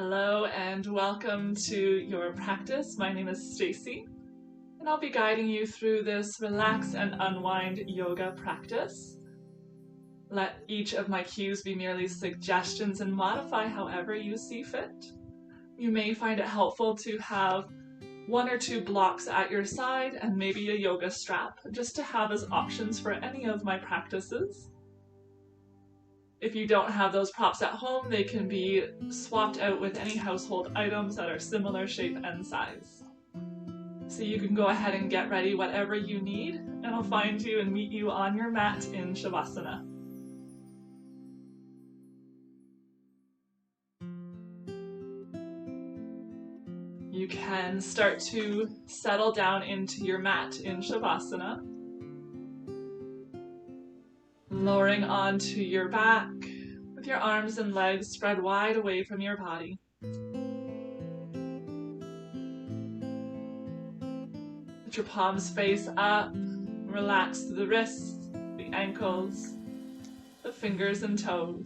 Hello and welcome to your practice. My name is Stacey, and I'll be guiding you through this relax and unwind yoga practice. Let each of my cues be merely suggestions and modify however you see fit. You may find it helpful to have one or two blocks at your side and maybe a yoga strap just to have as options for any of my practices. If you don't have those props at home, they can be swapped out with any household items that are similar shape and size. So you can go ahead and get ready whatever you need, and I'll find you and meet you on your mat in Shavasana. You can start to settle down into your mat in Shavasana, lowering onto your back with your arms and legs spread wide away from your body. Let your palms face up, relax the wrists, the ankles, the fingers and toes.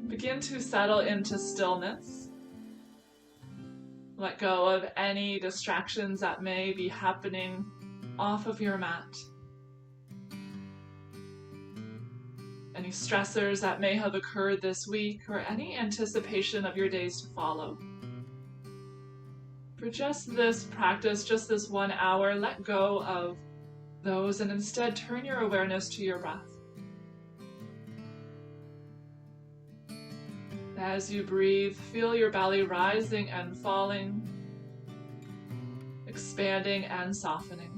Begin to settle into stillness. Let go of any distractions that may be happening off of your mat. Any stressors that may have occurred this week or any anticipation of your days to follow. For just this practice, just this 1 hour, let go of those and instead turn your awareness to your breath. As you breathe, feel your belly rising and falling, expanding and softening.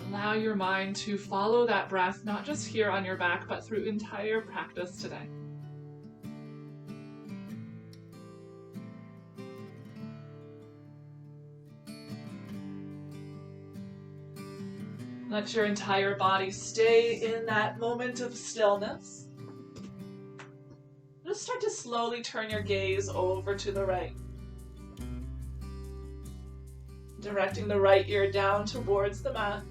Allow your mind to follow that breath, not just here on your back, but through entire practice today. Let your entire body stay in that moment of stillness. Just start to slowly turn your gaze over to the right. Directing the right ear down towards the mat.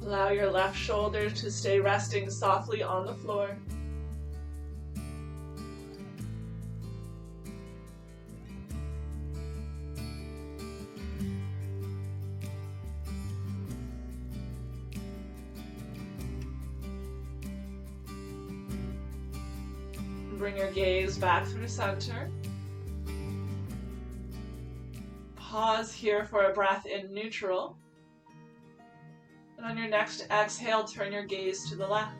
Allow your left shoulder to stay resting softly on the floor. Bring your gaze back through center. Pause here for a breath in neutral. And on your next exhale, turn your gaze to the left.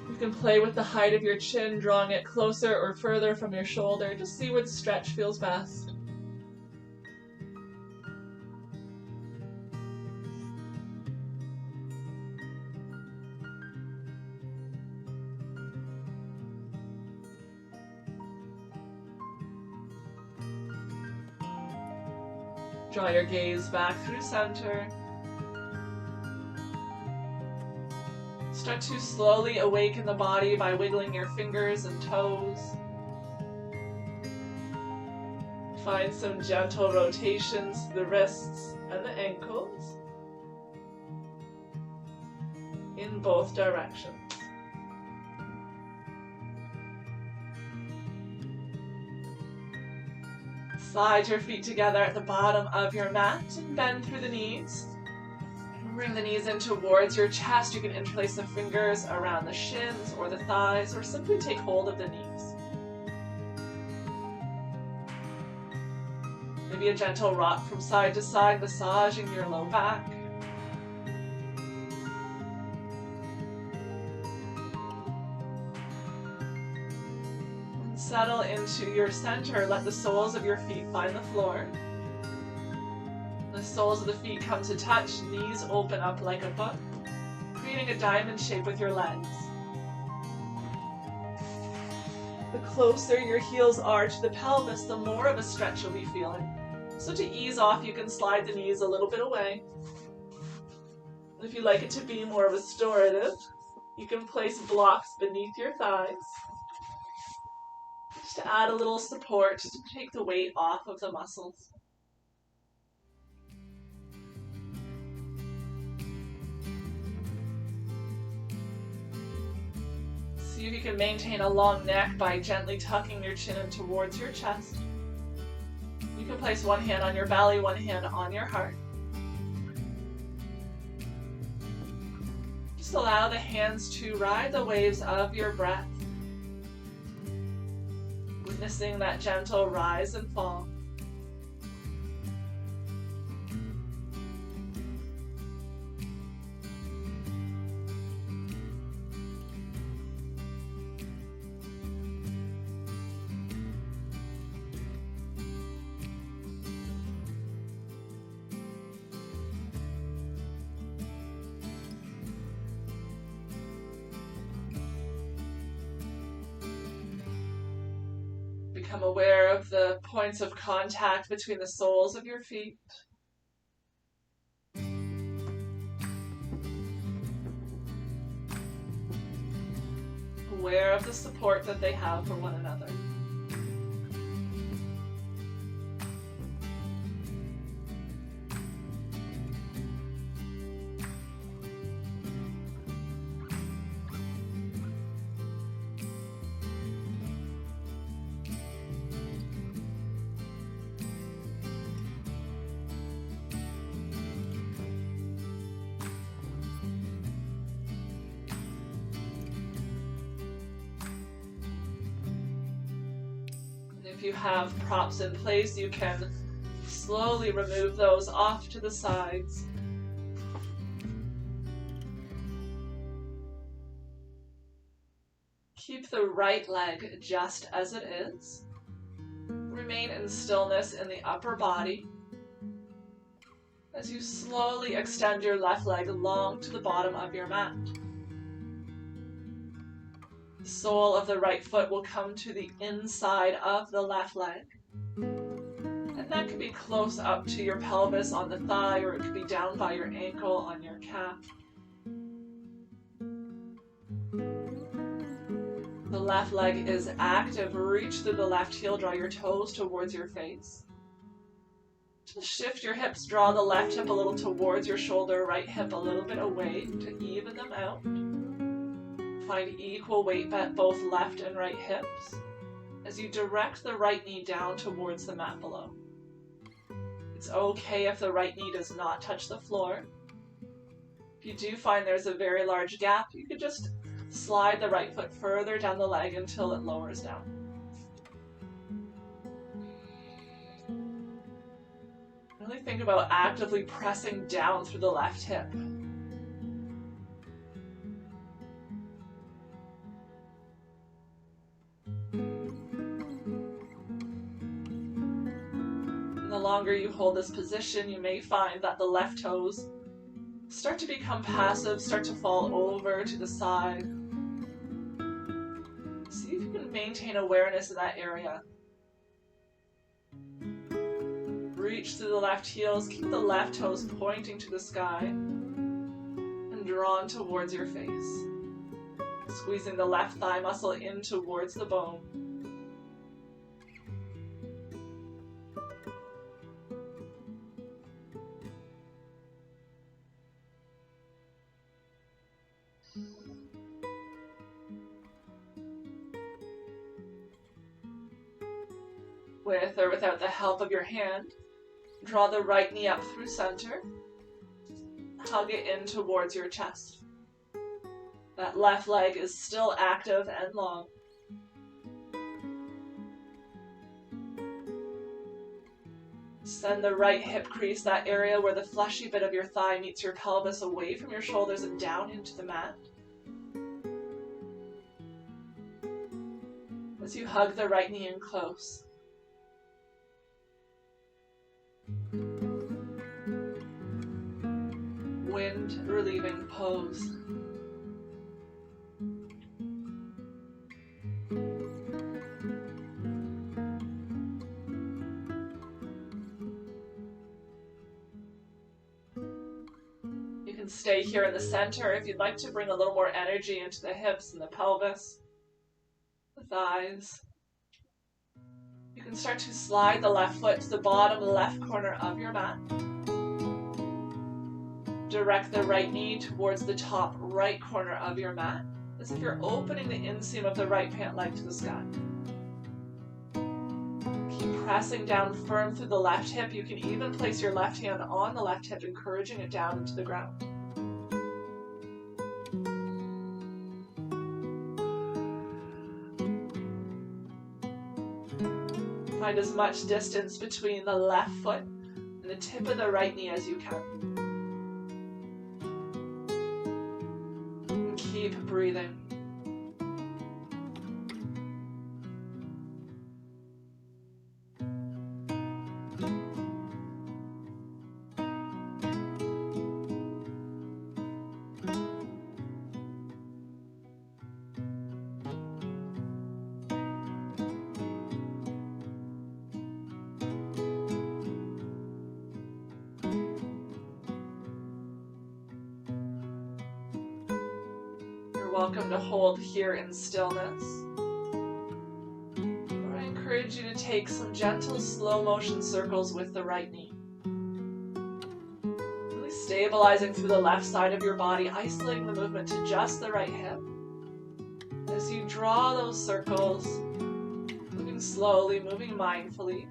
You can play with the height of your chin, drawing it closer or further from your shoulder. Just see what stretch feels best. Draw your gaze back through center. Start to slowly awaken the body by wiggling your fingers and toes. Find some gentle rotations to the wrists and the ankles in both directions. Slide your feet together at the bottom of your mat and bend through the knees. Bring the knees in towards your chest. You can interlace the fingers around the shins or the thighs, or simply take hold of the knees. Maybe a gentle rock from side to side, massaging your low back. Settle into your center. Let the soles of your feet find the floor. The soles of the feet come to touch, knees open up like a book, creating a diamond shape with your legs. The closer your heels are to the pelvis, the more of a stretch you'll be feeling. So to ease off, you can slide the knees a little bit away. And if you like it to be more restorative, you can place blocks beneath your thighs, just to add a little support, just to take the weight off of the muscles. See if you can maintain a long neck by gently tucking your chin in towards your chest. You can place one hand on your belly, one hand on your heart. Just allow the hands to ride the waves of your breath, witnessing that gentle rise and fall. Become aware of the points of contact between the soles of your feet. Aware of the support that they have for one another. If you have props in place, you can slowly remove those off to the sides. Keep the right leg just as it is. Remain in stillness in the upper body as you slowly extend your left leg long to the bottom of your mat. The sole of the right foot will come to the inside of the left leg. And that could be close up to your pelvis on the thigh, or it could be down by your ankle on your calf. The left leg is active. Reach through the left heel, draw your toes towards your face. Just shift your hips, draw the left hip a little towards your shoulder, right hip a little bit away to even them out. Find equal weight at both left and right hips as you direct the right knee down towards the mat below. It's okay if the right knee does not touch the floor. If you do find there's a very large gap, you could just slide the right foot further down the leg until it lowers down. Really think about actively pressing down through the left hip. The longer you hold this position, you may find that the left toes start to become passive, start to fall over to the side. See if you can maintain awareness in that area. Reach through the left heels, keep the left toes pointing to the sky and drawn towards your face. Squeezing the left thigh muscle in towards the bone. With or without the help of your hand, draw the right knee up through center. Hug it in towards your chest. That left leg is still active and long. Send the right hip crease, that area where the fleshy bit of your thigh meets your pelvis, away from your shoulders and down into the mat. As you hug the right knee in close. wind relieving pose. You can stay here in the center if you'd like to bring a little more energy into the hips and the pelvis, the thighs. You can start to slide the left foot to the bottom left corner of your mat. Direct the right knee towards the top right corner of your mat, as if you're opening the inseam of the right pant leg to the sky. Keep pressing down firm through the left hip. You can even place your left hand on the left hip, encouraging it down into the ground. Find as much distance between the left foot and the tip of the right knee as you can. And keep breathing. Welcome to hold here in stillness. Or I encourage you to take some gentle slow motion circles with the right knee. Really stabilizing through the left side of your body, isolating the movement to just the right hip. As you draw those circles, moving slowly, moving mindfully,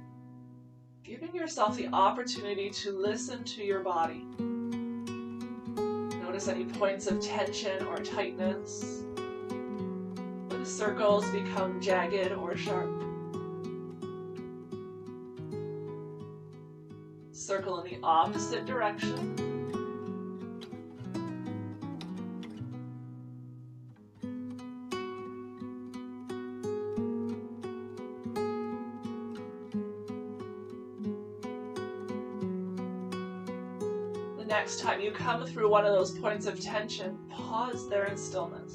giving yourself the opportunity to listen to your body. Notice any points of tension or tightness. When the circles become jagged or sharp. Circle in the opposite direction. Next time you come through one of those points of tension, pause there in stillness.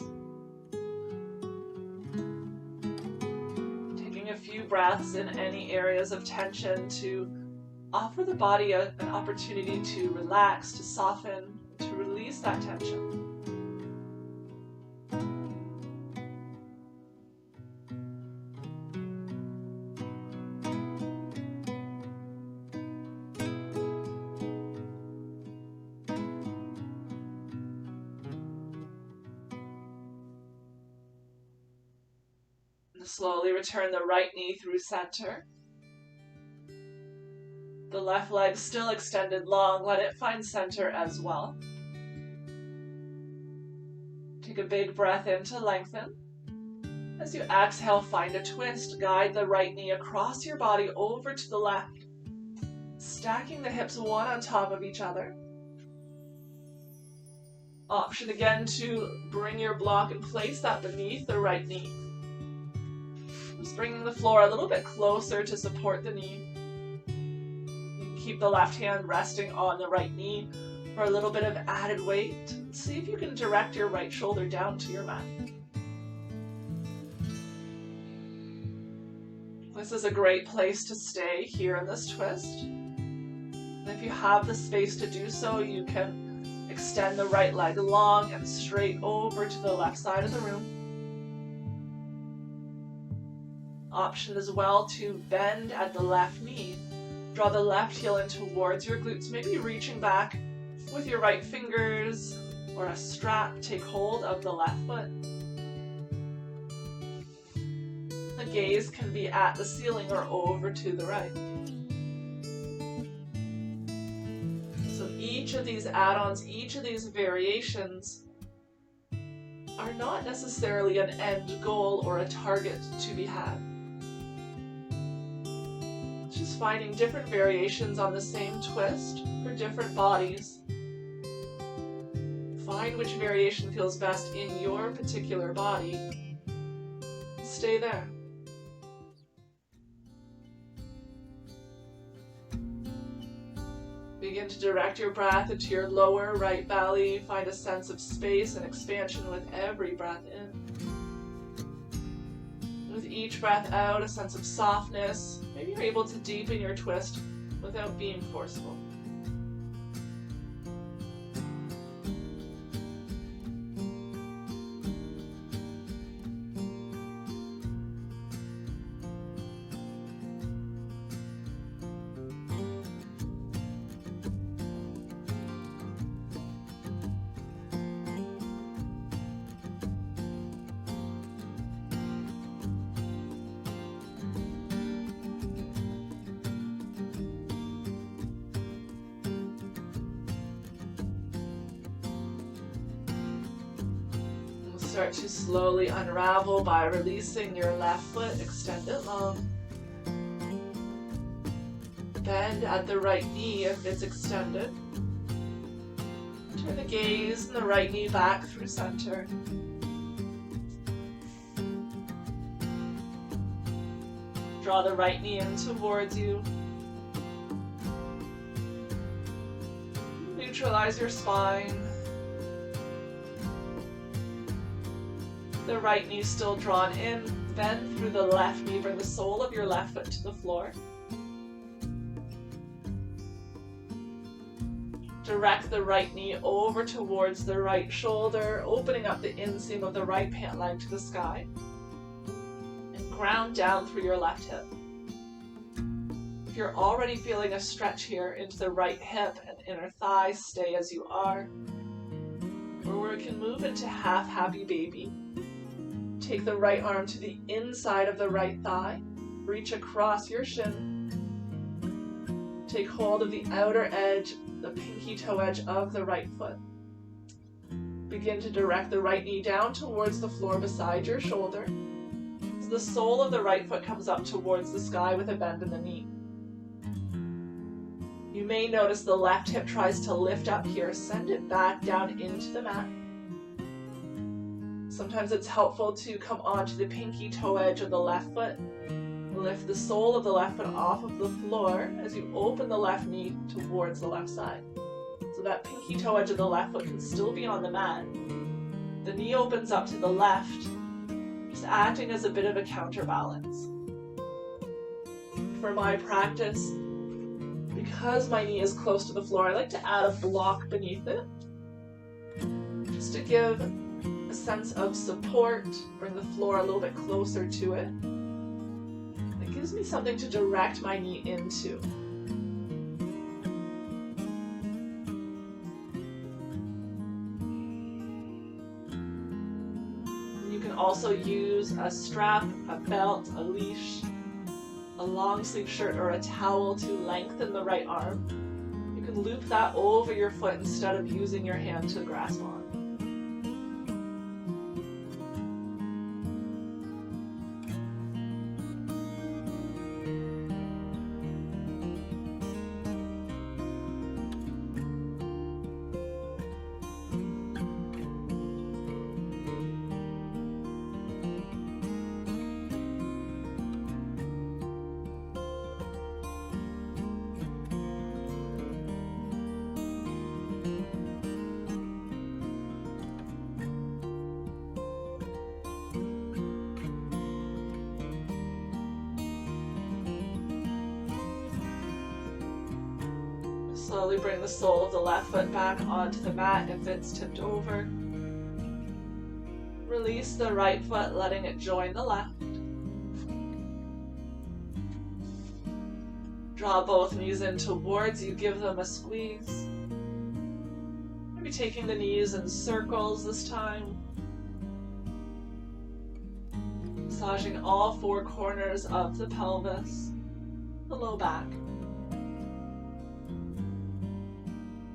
Taking a few breaths in any areas of tension to offer the body an opportunity to relax, to soften, to release that tension. Slowly return the right knee through center. The left leg still extended long. Let it find center as well. Take a big breath in to lengthen. As you exhale, find a twist. Guide the right knee across your body over to the left, stacking the hips one on top of each other. Option again to bring your block and place that beneath the right knee. Just bringing the floor a little bit closer to support the knee. You can keep the left hand resting on the right knee for a little bit of added weight. See if you can direct your right shoulder down to your mat. This is a great place to stay here in this twist. And if you have the space to do so, you can extend the right leg long and straight over to the left side of the room. Option as well to bend at the left knee. Draw the left heel in towards your glutes, maybe reaching back with your right fingers or a strap. Take hold of the left foot. The gaze can be at the ceiling or over to the right. So each of these add-ons, each of these variations are not necessarily an end goal or a target to be had. Just finding different variations on the same twist for different bodies. Find which variation feels best in your particular body. Stay there. Begin to direct your breath into your lower right belly. Find a sense of space and expansion with every breath in. With each breath out, a sense of softness. Maybe you're able to deepen your twist without being forceful. Start to slowly unravel by releasing your left foot, extend it long. Bend at the right knee if it's extended. Turn the gaze and the right knee back through center. Draw the right knee in towards you. Neutralize your spine. The right knee still drawn in. Bend through the left knee. Bring the sole of your left foot to the floor. Direct the right knee over towards the right shoulder, opening up the inseam of the right pant leg to the sky. And ground down through your left hip. If you're already feeling a stretch here into the right hip and inner thigh, stay as you are. Or we can move into half happy baby. Take the right arm to the inside of the right thigh. Reach across your shin. Take hold of the outer edge, the pinky toe edge of the right foot. Begin to direct the right knee down towards the floor beside your shoulder. As the sole of the right foot comes up towards the sky with a bend in the knee. You may notice the left hip tries to lift up here. Send it back down into the mat. Sometimes it's helpful to come onto the pinky toe edge of the left foot. Lift the sole of the left foot off of the floor as you open the left knee towards the left side. So that pinky toe edge of the left foot can still be on the mat. The knee opens up to the left, just acting as a bit of a counterbalance. For my practice, because my knee is close to the floor, I like to add a block beneath it, just to give a sense of support, bring the floor a little bit closer to it. It gives me something to direct my knee into. You can also use a strap, a belt, a leash, a long sleeve shirt, or a towel to lengthen the right arm. You can loop that over your foot instead of using your hand to grasp on. Slowly bring the sole of the left foot back onto the mat if it's tipped over. Release the right foot, letting it join the left. Draw both knees in towards you, give them a squeeze. Maybe taking the knees in circles this time. Massaging all four corners of the pelvis, the low back.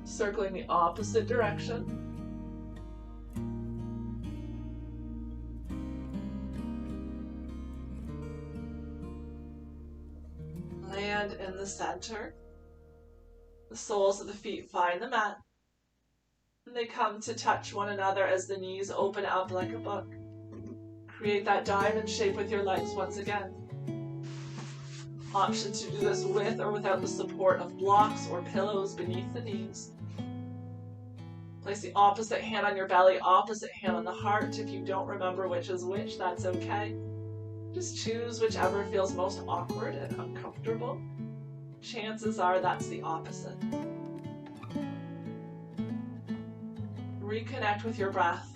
Circling the opposite direction. Land in the center. The soles of the feet find the mat. And they come to touch one another as the knees open up like a book. Create that diamond shape with your legs once again. Option to do this with or without the support of blocks or pillows beneath the knees. Place the opposite hand on your belly, opposite hand on the heart. If you don't remember which is which, that's okay. Just choose whichever feels most awkward and uncomfortable. Chances are that's the opposite. Reconnect with your breath.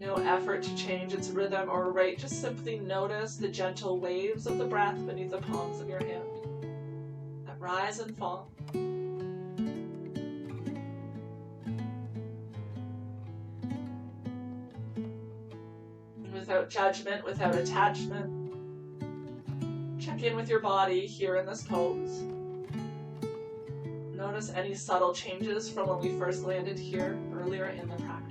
No effort to change its rhythm or rate, just simply notice the gentle waves of the breath beneath the palms of your hand that rise and fall. Without judgment, without attachment, check in with your body here in this pose. Notice any subtle changes from when we first landed here earlier in the practice.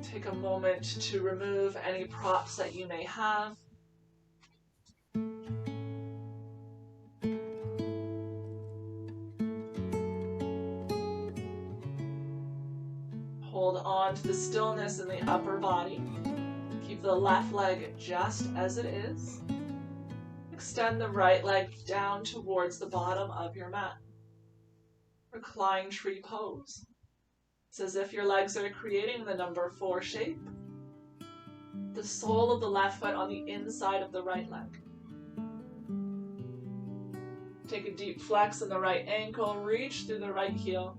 Take a moment to remove any props that you may have. Hold on to the stillness in the upper body. Keep the left leg just as it is. Extend the right leg down towards the bottom of your mat. Recline tree pose. It's as if your legs are creating the number 4 shape. The sole of the left foot on the inside of the right leg. Take a deep flex in the right ankle, reach through the right heel.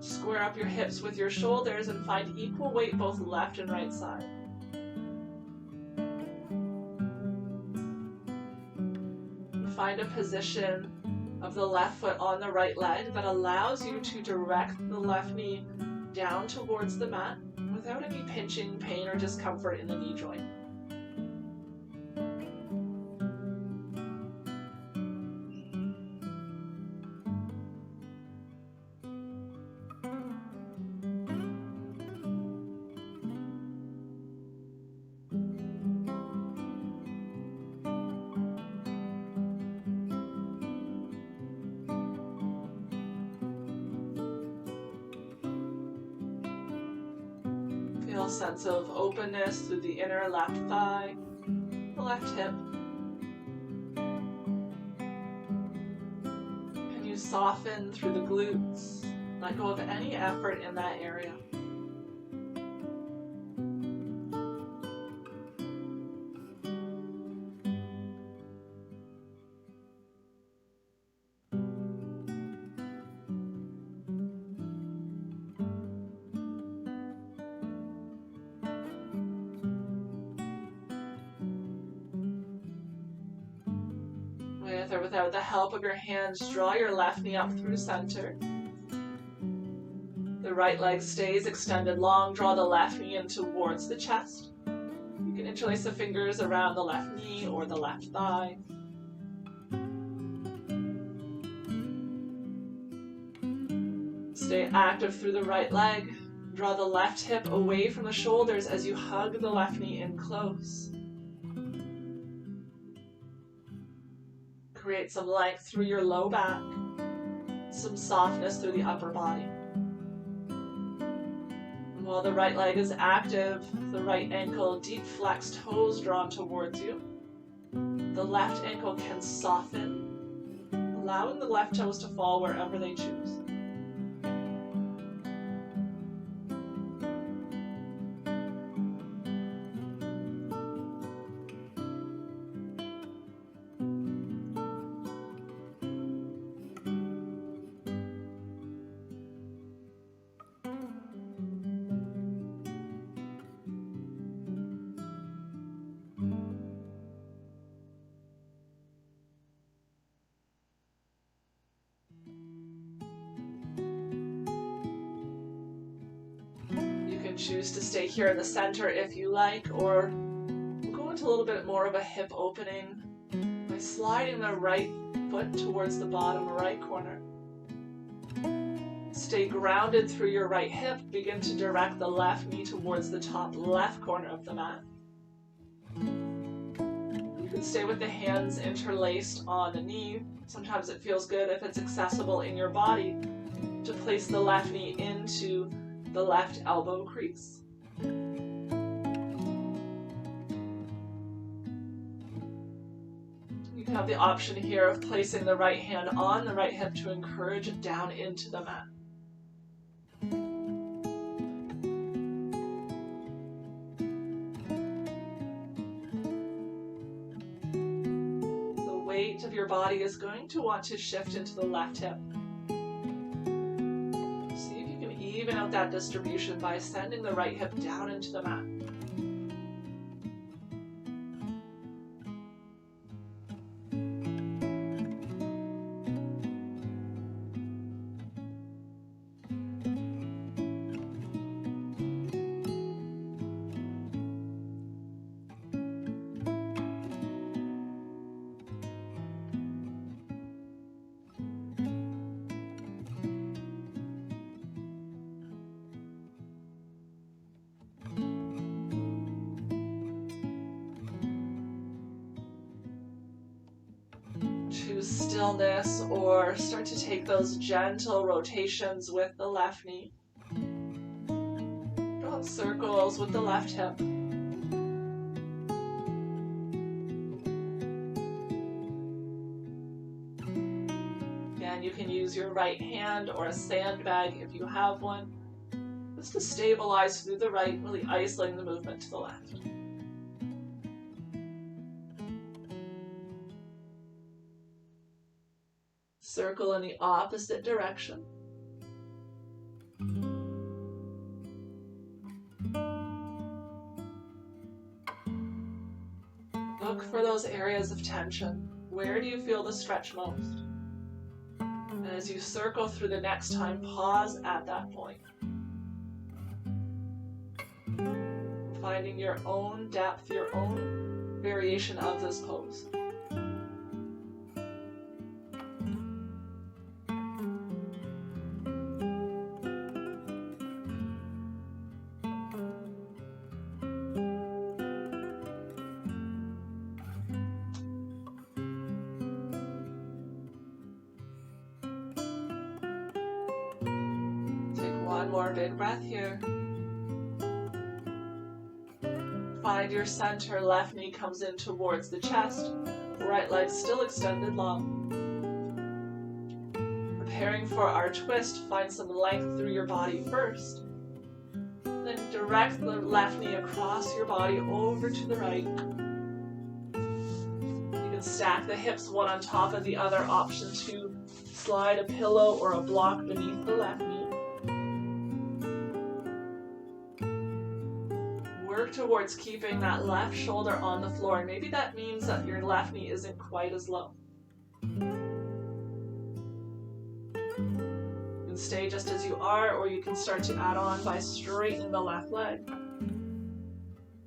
Square up your hips with your shoulders and find equal weight both left and right side. Find a position of the left foot on the right leg that allows you to direct the left knee down towards the mat without any pinching, pain, or discomfort in the knee joint. Feel a sense of openness through the inner left thigh, the left hip. Can you soften through the glutes? Let go of any effort in that area. With or without the help of your hands, draw your left knee up through center. The right leg stays extended long. Draw the left knee in towards the chest. You can interlace the fingers around the left knee or the left thigh. Stay active through the right leg. Draw the left hip away from the shoulders as you hug the left knee in close. Create some length through your low back, some softness through the upper body. And while the right leg is active, the right ankle deep flex, toes drawn towards you. The left ankle can soften, allowing the left toes to fall wherever they choose. choose to stay here in the center if you like, or go into a little bit more of a hip opening by sliding the right foot towards the bottom right corner. Stay grounded through your right hip. Begin to direct the left knee towards the top left corner of the mat. You can stay with the hands interlaced on the knee. Sometimes it feels good, if it's accessible in your body, to place the left knee into the left elbow crease. You can have the option here of placing the right hand on the right hip to encourage it down into the mat. The weight of your body is going to want to shift into the left hip. See if you can even out that distribution by sending the right hip down into the mat. Choose stillness, or start to take those gentle rotations with the left knee. Draw circles with the left hip. Again, you can use your right hand or a sandbag if you have one, just to stabilize through the right, really isolating the movement to the left. Circle in the opposite direction. Look for those areas of tension. Where do you feel the stretch most? And as you circle through the next time, pause at that point. Finding your own depth, your own variation of this pose. One more big breath here. Find your center, left knee comes in towards the chest, right leg still extended long. Preparing for our twist, find some length through your body first. Then direct the left knee across your body over to the right. You can stack the hips one on top of the other, option to slide a pillow or a block beneath the left knee. Work towards keeping that left shoulder on the floor, and maybe that means that your left knee isn't quite as low. You can stay just as you are, or you can start to add on by straightening the left leg.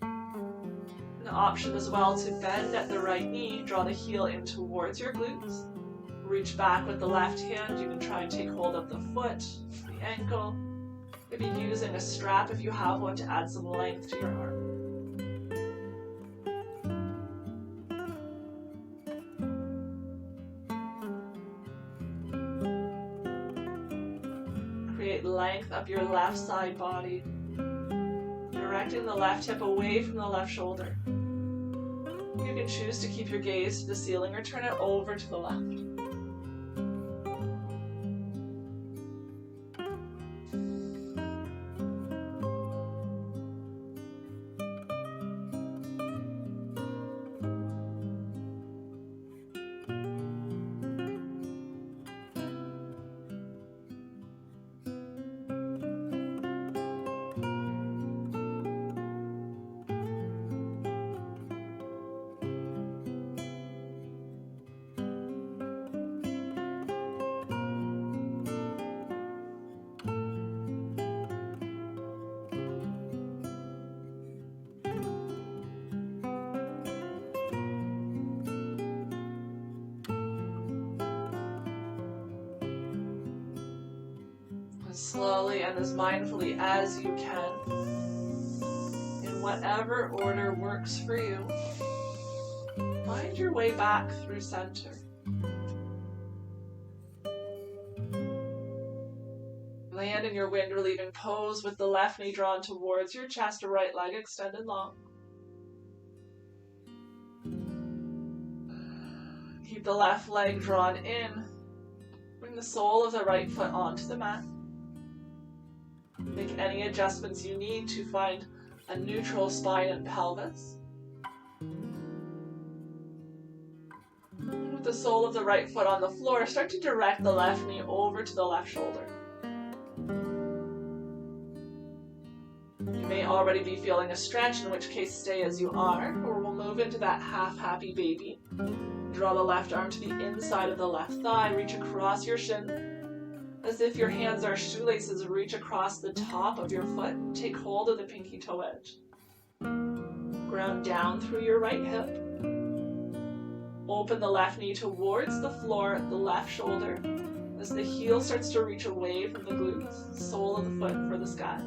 An option as well to bend at the right knee, draw the heel in towards your glutes. Reach back with the left hand. You can try and take hold of the foot, the ankle. Maybe using a strap if you have one to add some length to your arm. Create length up your left side body, directing the left hip away from the left shoulder. You can choose to keep your gaze to the ceiling or turn it over to the left. As slowly and as mindfully as you can, in whatever order works for you, find your way back through center. Land in your wind-relieving pose with the left knee drawn towards your chest, right leg extended long. Keep the left leg drawn in. Bring the sole of the right foot onto the mat. Make any adjustments you need to find a neutral spine and pelvis. And with the sole of the right foot on the floor, start to direct the left knee over to the left shoulder. You may already be feeling a stretch, in which case stay as you are, or we'll move into that half happy baby. Draw the left arm to the inside of the left thigh, reach across your shin. As if your hands are shoelaces, reach across the top of your foot, take hold of the pinky toe edge. Ground down through your right hip. Open the left knee towards the floor, the left shoulder, as the heel starts to reach away from the glutes, sole of the foot for the sky.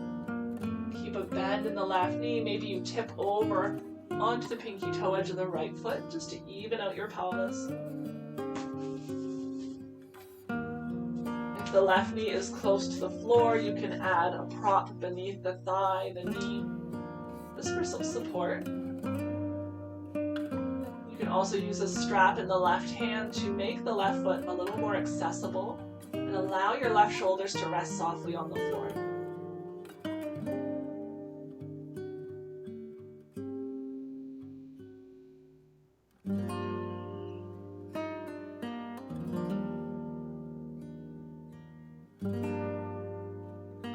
Keep a bend in the left knee, maybe you tip over onto the pinky toe edge of the right foot just to even out your pelvis. If the left knee is close to the floor, you can add a prop beneath the thigh, the knee, just for some support. You can also use a strap in the left hand to make the left foot a little more accessible and allow your left shoulders to rest softly on the floor.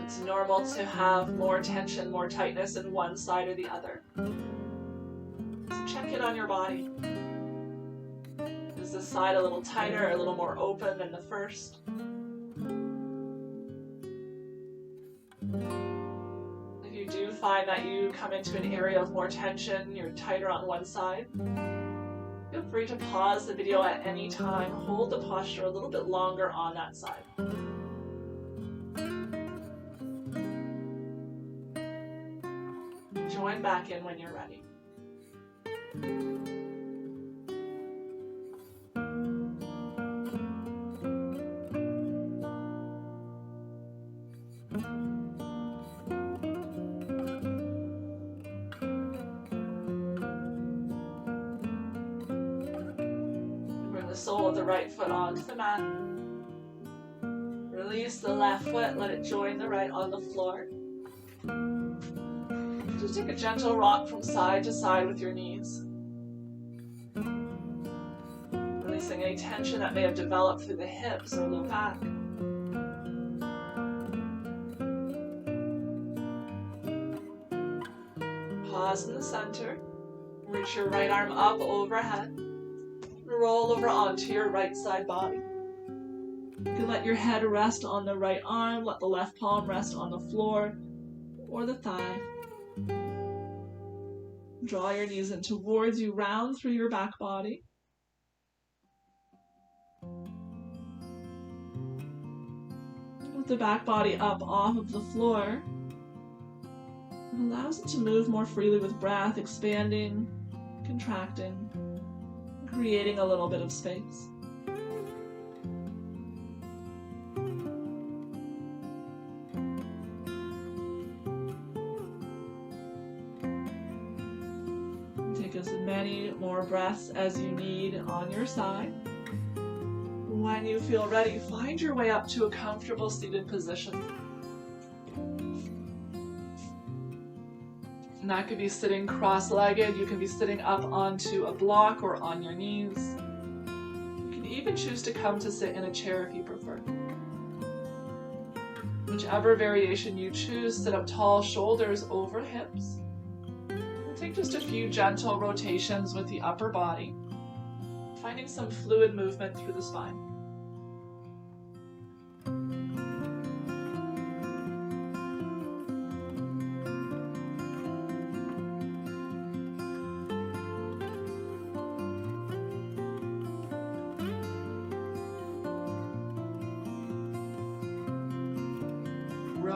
It's normal to have more tension, more tightness in one side or the other. So check in on your body. Is this side a little tighter, a little more open than the first? If you do find that you come into an area of more tension, you're tighter on one side, feel free to pause the video at any time, hold the posture a little bit longer on that side. Join back in when you're ready. Bring the sole of the right foot onto the mat. Release the left foot, let it join the right on the floor. Just take a gentle rock from side to side with your knees. Releasing any tension that may have developed through the hips or low back. Pause in the center. Reach your right arm up overhead. Roll over onto your right side body. You can let your head rest on the right arm, let the left palm rest on the floor or the thigh. Draw your knees in towards you, round through your back body. With the back body up off of the floor, it allows it to move more freely with breath, expanding, contracting, creating a little bit of space. Take as many more breaths as you need on your side. When you feel ready, find your way up to a comfortable seated position. And that could be sitting cross-legged, you can be sitting up onto a block or on your knees. You can even choose to come to sit in a chair if you prefer. Whichever variation you choose, sit up tall, shoulders over hips. We'll take just a few gentle rotations with the upper body, finding some fluid movement through the spine.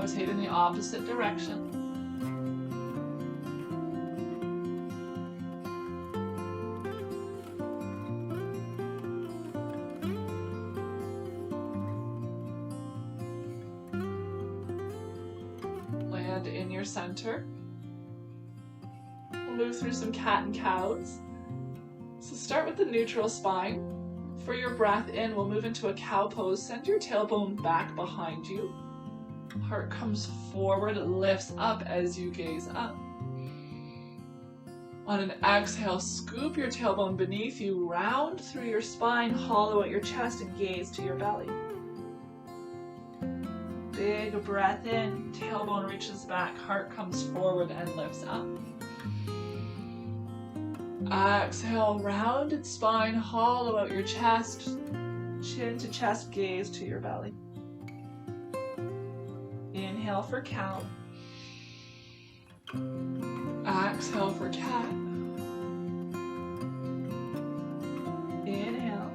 Rotate in the opposite direction. Land in your center. We'll move through some cat and cows. So start with the neutral spine. For your breath in, we'll move into a cow pose. Send your tailbone back behind you. Heart comes forward, lifts up as you gaze up. On an exhale, scoop your tailbone beneath you, round through your spine, hollow out your chest, and gaze to your belly. Big breath in, tailbone reaches back, heart comes forward and lifts up. Exhale, rounded spine, hollow out your chest, chin to chest, gaze to your belly. Inhale for cow. Exhale for cat. Inhale.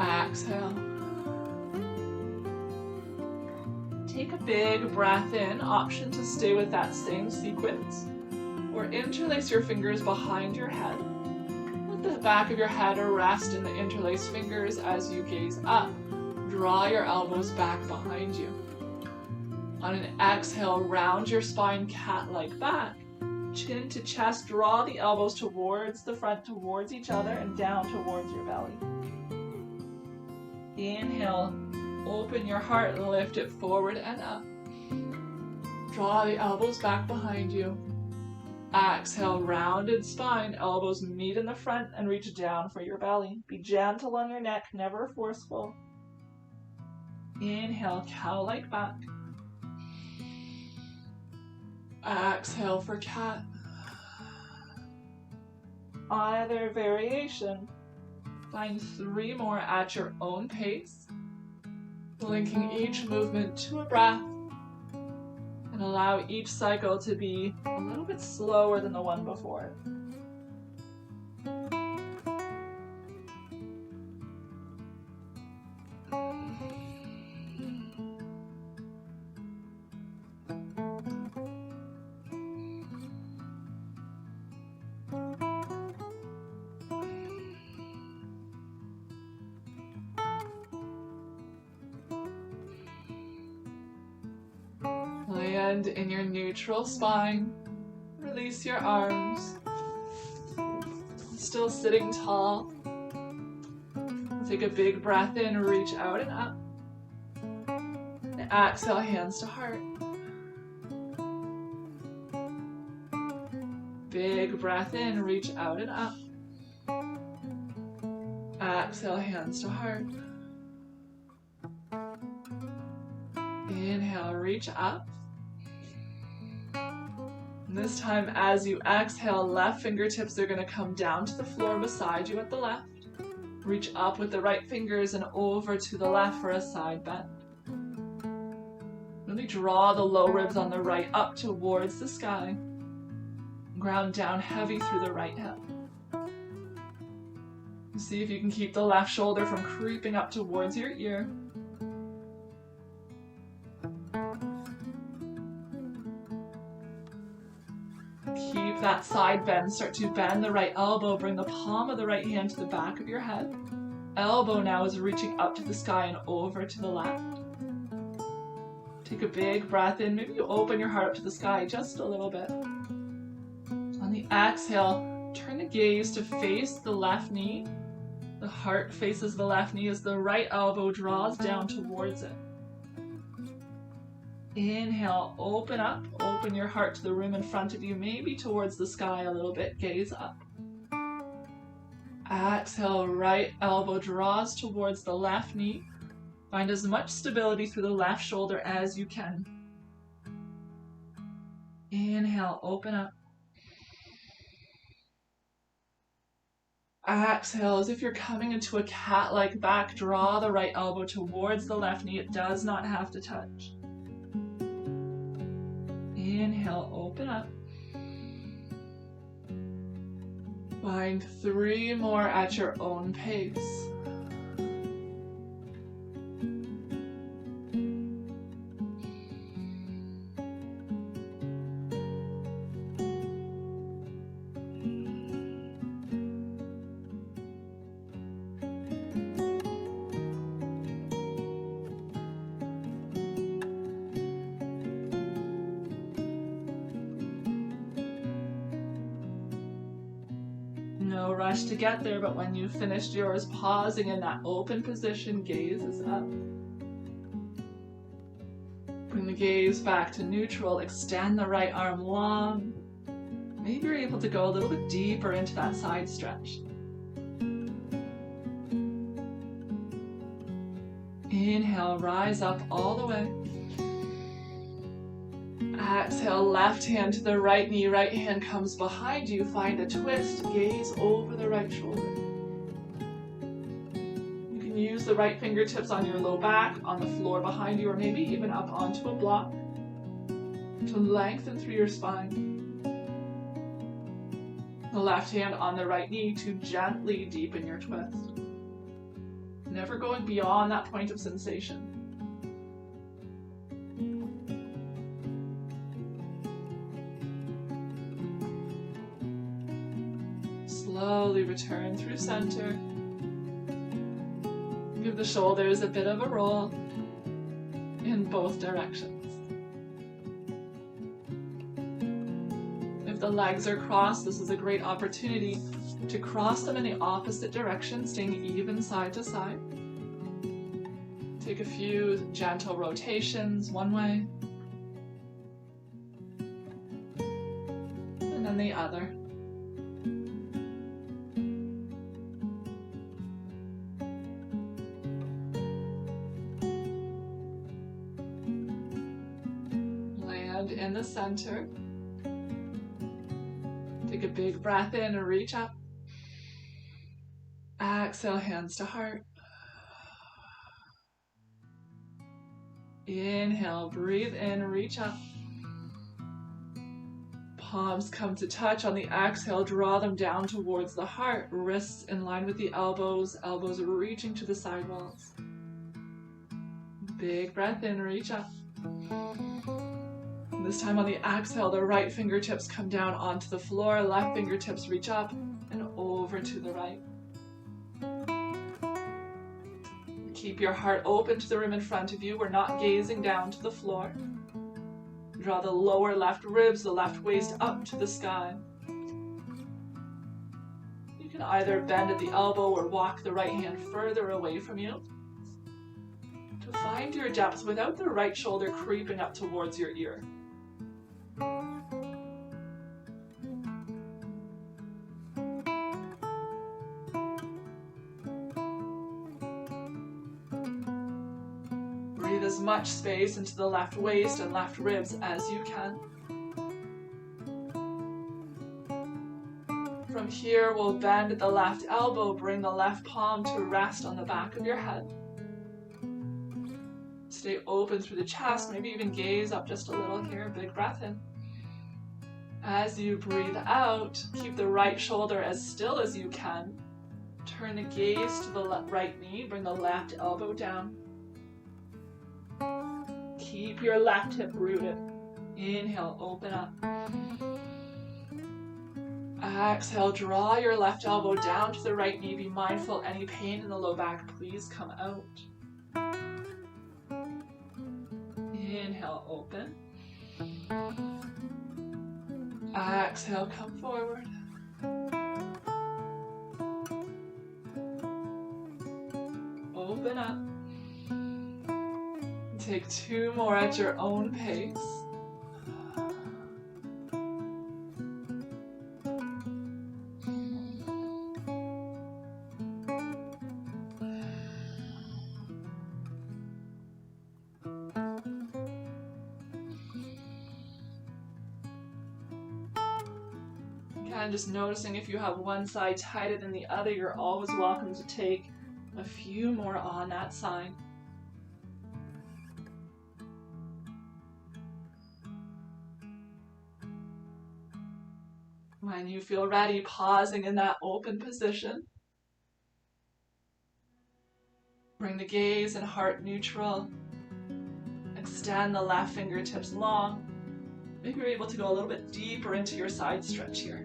Exhale. Take a big breath in, option to stay with that same sequence, or interlace your fingers behind your head. Let the back of your head rest in the interlaced fingers as you gaze up. Draw your elbows back behind you. On an exhale, round your spine cat-like back. Chin to chest, draw the elbows towards the front, towards each other, and down towards your belly. Inhale, open your heart, lift it forward and up. Draw the elbows back behind you. Exhale, rounded spine, elbows meet in the front and reach down for your belly. Be gentle on your neck, never forceful. Inhale, cow-like back. Exhale for cat. Either variation. Find 3 more at your own pace, linking each movement to a breath, and allow each cycle to be a little bit slower than the one before. Land in your neutral spine. Release your arms. Still sitting tall. Take a big breath in, reach out and up. And exhale, hands to heart. Big breath in, reach out and up. Exhale, hands to heart. Inhale, reach up. And this time, as you exhale, left fingertips are going to come down to the floor beside you at the left. Reach up with the right fingers and over to the left for a side bend. Really draw the low ribs on the right up towards the sky. Ground down heavy through the right hip. See if you can keep the left shoulder from creeping up towards your ear. Keep that side bend. Start to bend the right elbow. Bring the palm of the right hand to the back of your head. Elbow now is reaching up to the sky and over to the left. Take a big breath in. Maybe you open your heart up to the sky just a little bit. On the exhale, turn the gaze to face the left knee. The heart faces the left knee as the right elbow draws down towards it. Inhale, open up, open your heart to the room in front of you, maybe towards the sky a little bit, gaze up. Exhale, right elbow draws towards the left knee. Find as much stability through the left shoulder as you can. Inhale, open up. Exhale, as if you're coming into a cat-like back, draw the right elbow towards the left knee. It does not have to touch. Inhale, open up. Find 3 more at your own pace. No rush to get there, but when you've finished yours, pausing in that open position, gaze is up. Bring the gaze back to neutral, extend the right arm long. Maybe you're able to go a little bit deeper into that side stretch. Inhale, rise up all the way. Exhale, left hand to the right knee, right hand comes behind you. Find a twist, gaze over the right shoulder. You can use the right fingertips on your low back, on the floor behind you, or maybe even up onto a block to lengthen through your spine. The left hand on the right knee to gently deepen your twist. Never going beyond that point of sensation. Slowly return through center. Give the shoulders a bit of a roll in both directions. If the legs are crossed, this is a great opportunity to cross them in the opposite direction, staying even side to side. Take a few gentle rotations one way, and then the other. Land in the center. Take a big breath in and reach up. Exhale, hands to heart. Inhale, breathe in, reach up. Palms come to touch on the exhale, draw them down towards the heart, wrists in line with the elbows, elbows reaching to the side walls. Big breath in, reach up. This time on the exhale, the right fingertips come down onto the floor, left fingertips reach up and over to the right. Keep your heart open to the room in front of you. We're not gazing down to the floor. Draw the lower left ribs, the left waist up to the sky. You can either bend at the elbow or walk the right hand further away from you to find your depth without the right shoulder creeping up towards your ear. Breathe as much space into the left waist and left ribs as you can. From here, we'll bend at the left elbow, bring the left palm to rest on the back of your head. Stay open through the chest, maybe even gaze up just a little here. Big breath in. As you breathe out, keep the right shoulder as still as you can. Turn the gaze to the right knee, bring the left elbow down. Keep your left hip rooted. Inhale, open up. Exhale, draw your left elbow down to the right knee. Be mindful, any pain in the low back, please come out. Inhale, open. Exhale, come forward. Open up. Take two more at your own pace. Again, just noticing if you have one side tighter than the other, you're always welcome to take a few more on that side. When you feel ready, pausing in that open position. Bring the gaze and heart neutral. Extend the left fingertips long. Maybe you're able to go a little bit deeper into your side stretch here.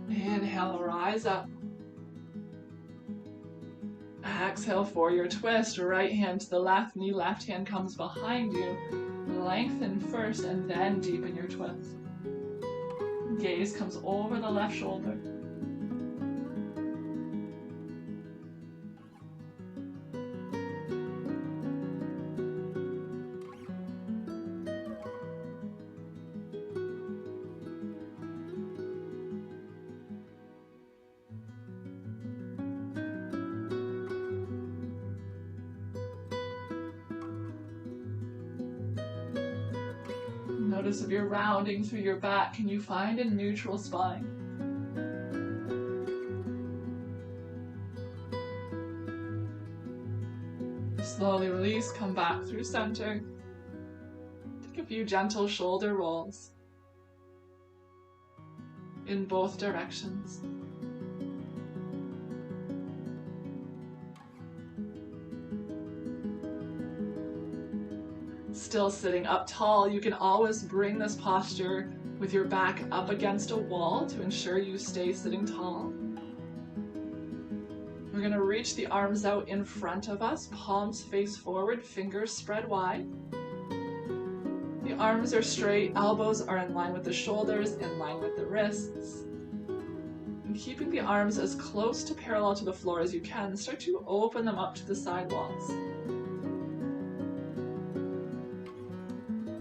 Inhale, rise up. Exhale for your twist. Right hand to the left knee, left hand comes behind you. Lengthen first and then deepen your twist. Gaze comes over the left shoulder. Notice if you're rounding through your back, can you find a neutral spine? Slowly release, come back through center. Take a few gentle shoulder rolls in both directions. Still sitting up tall, you can always bring this posture with your back up against a wall to ensure you stay sitting tall. We're going to reach the arms out in front of us, palms face forward, fingers spread wide. The arms are straight, elbows are in line with the shoulders, in line with the wrists. And keeping the arms as close to parallel to the floor as you can, start to open them up to the side walls.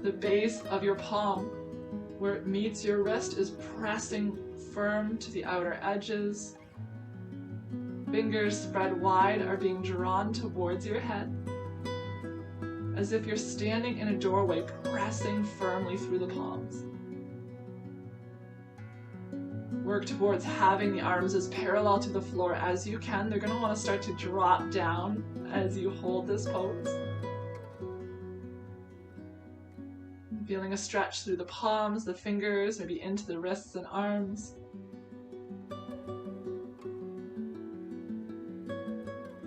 The base of your palm, where it meets your wrist, is pressing firm to the outer edges. Fingers spread wide are being drawn towards your head, as if you're standing in a doorway, pressing firmly through the palms. Work towards having the arms as parallel to the floor as you can. They're going to want to start to drop down as you hold this pose. Feeling a stretch through the palms, the fingers, maybe into the wrists and arms.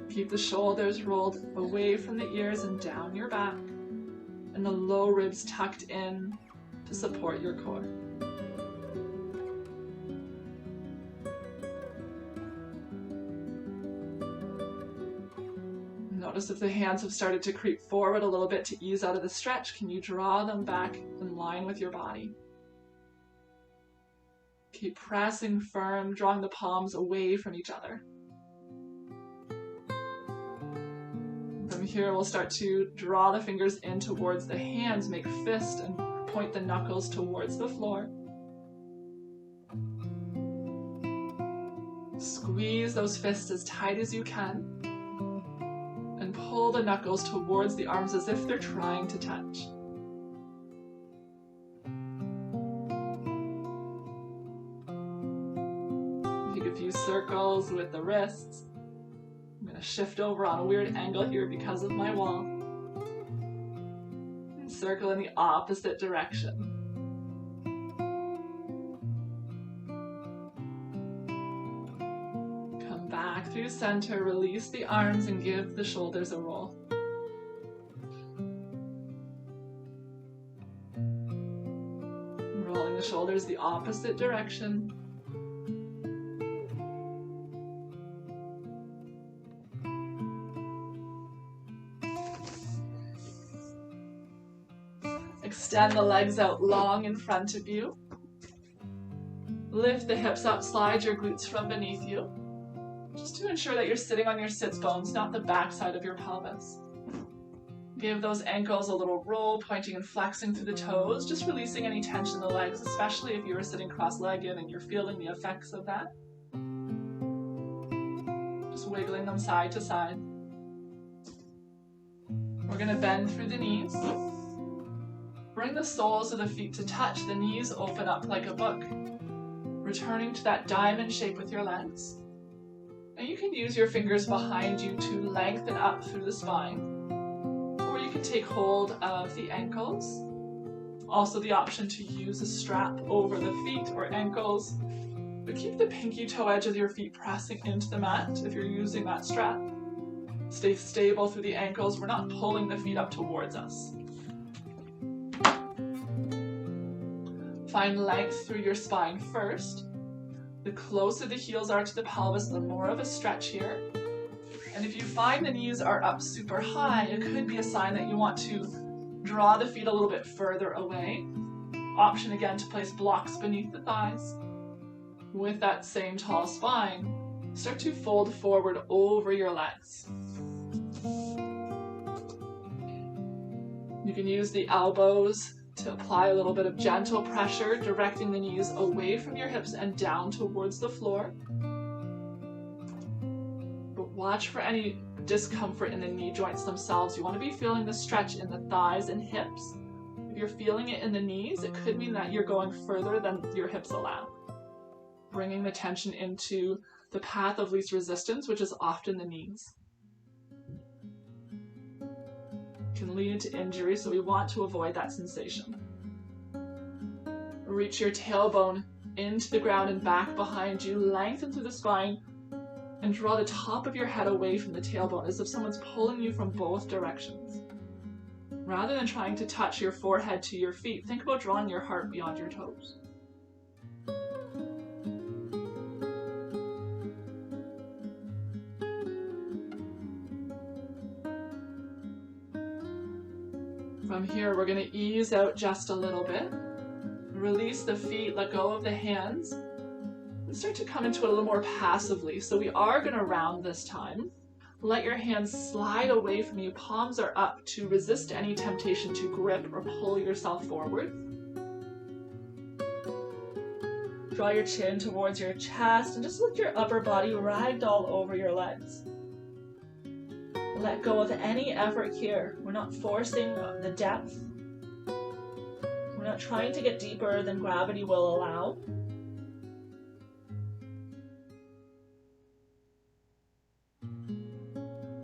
Keep the shoulders rolled away from the ears and down your back, and the low ribs tucked in to support your core. Notice if the hands have started to creep forward a little bit to ease out of the stretch, can you draw them back in line with your body? Keep pressing firm, drawing the palms away from each other. From here, we'll start to draw the fingers in towards the hands, make fist and point the knuckles towards the floor. Squeeze those fists as tight as you can. And pull the knuckles towards the arms as if they're trying to touch. Take a few circles with the wrists. I'm going to shift over on a weird angle here because of my wall. And circle in the opposite direction. Back through center, release the arms and give the shoulders a roll. Rolling the shoulders the opposite direction. Extend the legs out long in front of you. Lift the hips up, slide your glutes from beneath you. Just to ensure that you're sitting on your sits bones, not the backside of your pelvis. Give those ankles a little roll, pointing and flexing through the toes, just releasing any tension in the legs, especially if you were sitting cross-legged and you're feeling the effects of that. Just wiggling them side to side. We're going to bend through the knees. Bring the soles of the feet to touch, the knees open up like a book. Returning to that diamond shape with your legs. And you can use your fingers behind you to lengthen up through the spine. Or you can take hold of the ankles. Also the option to use a strap over the feet or ankles. But keep the pinky toe edge of your feet pressing into the mat if you're using that strap. Stay stable through the ankles. We're not pulling the feet up towards us. Find length through your spine first. The closer the heels are to the pelvis, the more of a stretch here. And if you find the knees are up super high, it could be a sign that you want to draw the feet a little bit further away. Option again to place blocks beneath the thighs. With that same tall spine, start to fold forward over your legs. You can use the elbows to apply a little bit of gentle pressure, directing the knees away from your hips and down towards the floor. But watch for any discomfort in the knee joints themselves. You want to be feeling the stretch in the thighs and hips. If you're feeling it in the knees, it could mean that you're going further than your hips allow. Bringing the tension into the path of least resistance, which is often the knees. Can lead to injury, so we want to avoid that sensation. Reach your tailbone into the ground and back behind you, lengthen through the spine, and draw the top of your head away from the tailbone as if someone's pulling you from both directions. Rather than trying to touch your forehead to your feet, think about drawing your heart beyond your toes. From here, we're going to ease out just a little bit. Release the feet, let go of the hands, and start to come into it a little more passively. So we are going to round this time. Let your hands slide away from you. Palms are up to resist any temptation to grip or pull yourself forward. Draw your chin towards your chest and just let your upper body ragdoll over your legs. Let go of any effort here. We're not forcing the depth. We're not trying to get deeper than gravity will allow.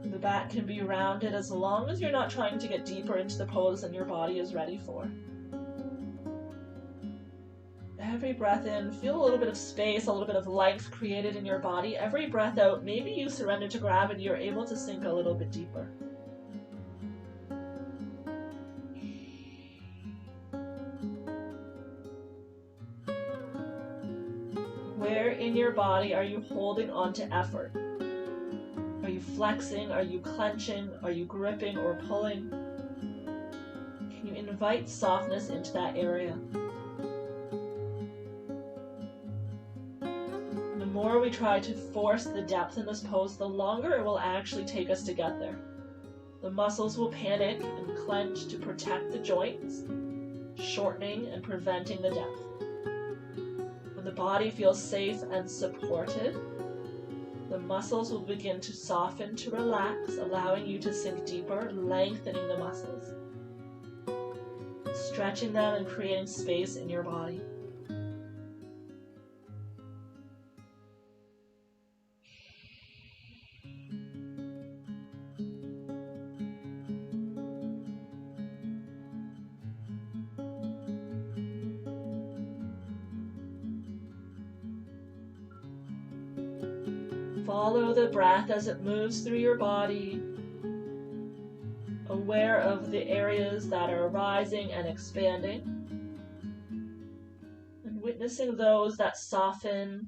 The back can be rounded as long as you're not trying to get deeper into the pose than your body is ready for. Every breath in, feel a little bit of space, a little bit of length created in your body. Every breath out, maybe you surrender to gravity, you're able to sink a little bit deeper. Where in your body are you holding on to effort? Are you flexing? Are you clenching? Are you gripping or pulling? Can you invite softness into that area? The more we try to force the depth in this pose, the longer it will actually take us to get there. The muscles will panic and clench to protect the joints, shortening and preventing the depth. When the body feels safe and supported, the muscles will begin to soften, to relax, allowing you to sink deeper, lengthening the muscles, stretching them and creating space in your body. Follow the breath as it moves through your body, aware of the areas that are rising and expanding, and witnessing those that soften,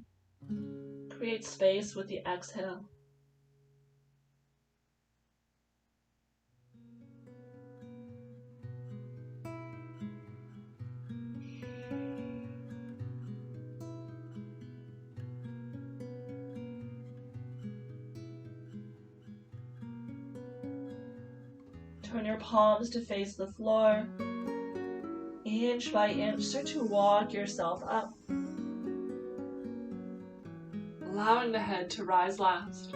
create space with the exhale. Turn your palms to face the floor. Inch by inch, start to walk yourself up. Allowing the head to rise last.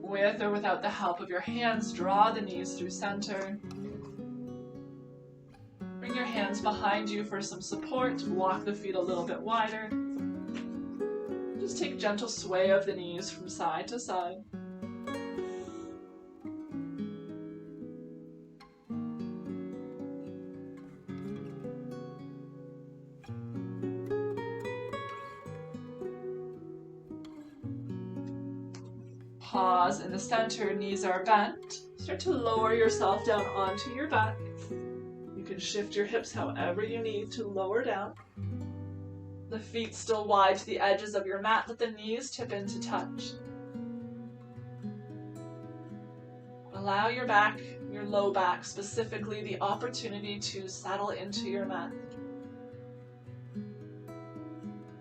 With or without the help of your hands, draw the knees through center. Bring your hands behind you for some support. Walk the feet a little bit wider. Just take gentle sway of the knees from side to side. Pause in the center, knees are bent. Start to lower yourself down onto your back. You can shift your hips however you need to lower down. The feet still wide to the edges of your mat, let the knees tip in to touch. Allow your back, your low back specifically, the opportunity to settle into your mat.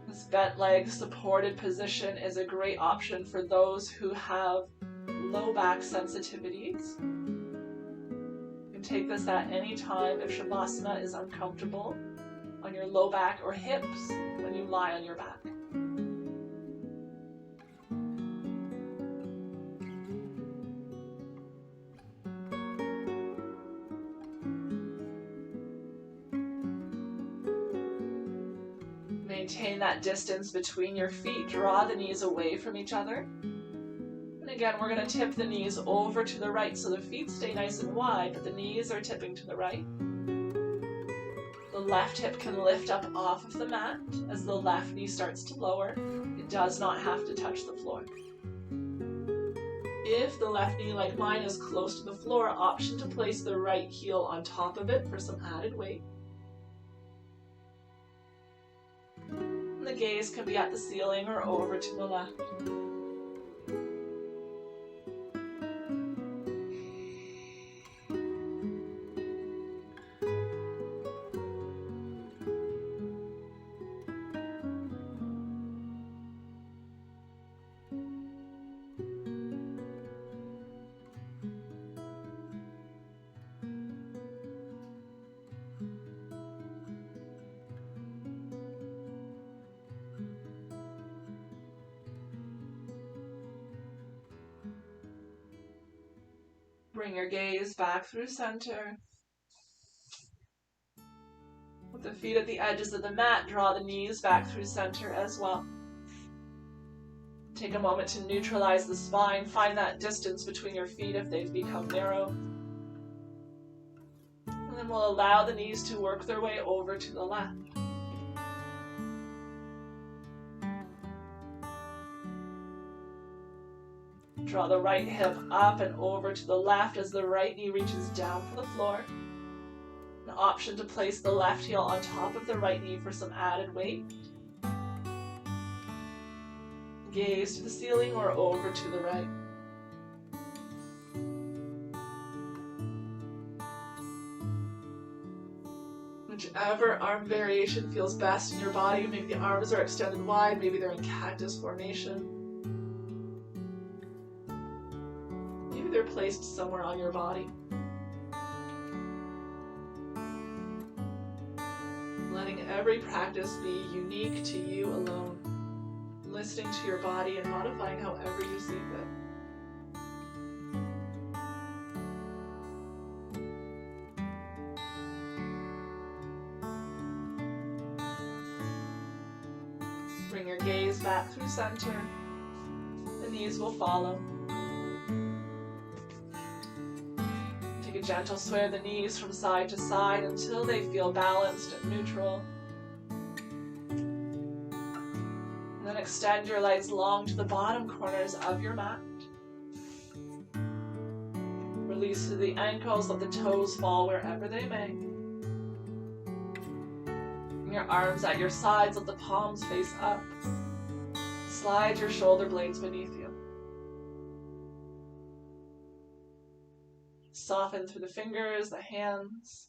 This bent leg supported position is a great option for those who have low back sensitivities. You can take this at any time if Shavasana is uncomfortable on your low back or hips when you lie on your back. Maintain that distance between your feet. Draw the knees away from each other. And again, we're going to tip the knees over to the right so the feet stay nice and wide, but the knees are tipping to the right. The left hip can lift up off of the mat as the left knee starts to lower. It does not have to touch the floor. If the left knee, like mine, is close to the floor, option to place the right heel on top of it for some added weight. The gaze can be at the ceiling or over to the left. Bring your gaze back through center. With the feet at the edges of the mat, draw the knees back through center as well. Take a moment to neutralize the spine. Find that distance between your feet if they've become narrow. And then we'll allow the knees to work their way over to the left. Draw the right hip up and over to the left as the right knee reaches down from the floor. An option to place the left heel on top of the right knee for some added weight. Gaze to the ceiling or over to the right. Whichever arm variation feels best in your body. Maybe the arms are extended wide, maybe they're in cactus formation. They're placed somewhere on your body. Letting every practice be unique to you alone. Listening to your body and modifying however you see fit. Bring your gaze back through center. The knees will follow. Take a gentle sway of the knees from side to side until they feel balanced and neutral. And then extend your legs long to the bottom corners of your mat. Release through the ankles, let the toes fall wherever they may. Bring your arms at your sides, let the palms face up. Slide your shoulder blades beneath you. Soften through the fingers, the hands.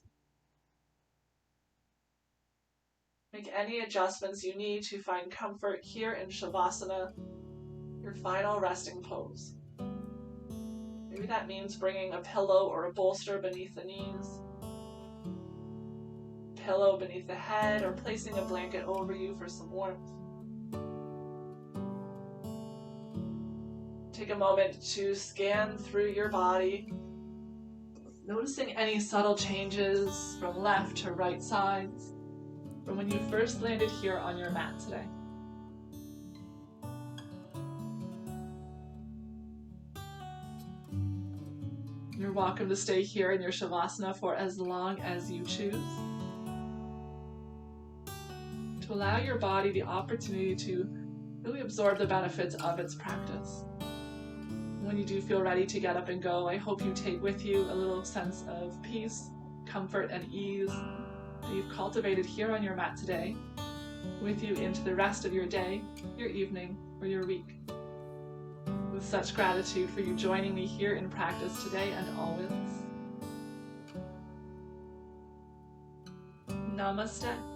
Make any adjustments you need to find comfort here in Shavasana, your final resting pose. Maybe that means bringing a pillow or a bolster beneath the knees, pillow beneath the head, or placing a blanket over you for some warmth. Take a moment to scan through your body, noticing any subtle changes from left to right sides from when you first landed here on your mat today. You're welcome to stay here in your Shavasana for as long as you choose, to allow your body the opportunity to really absorb the benefits of its practice. When you do feel ready to get up and go, I hope you take with you a little sense of peace, comfort, and ease that you've cultivated here on your mat today, with you into the rest of your day, your evening, or your week. with such gratitude for you joining me here in practice today and always. Namaste.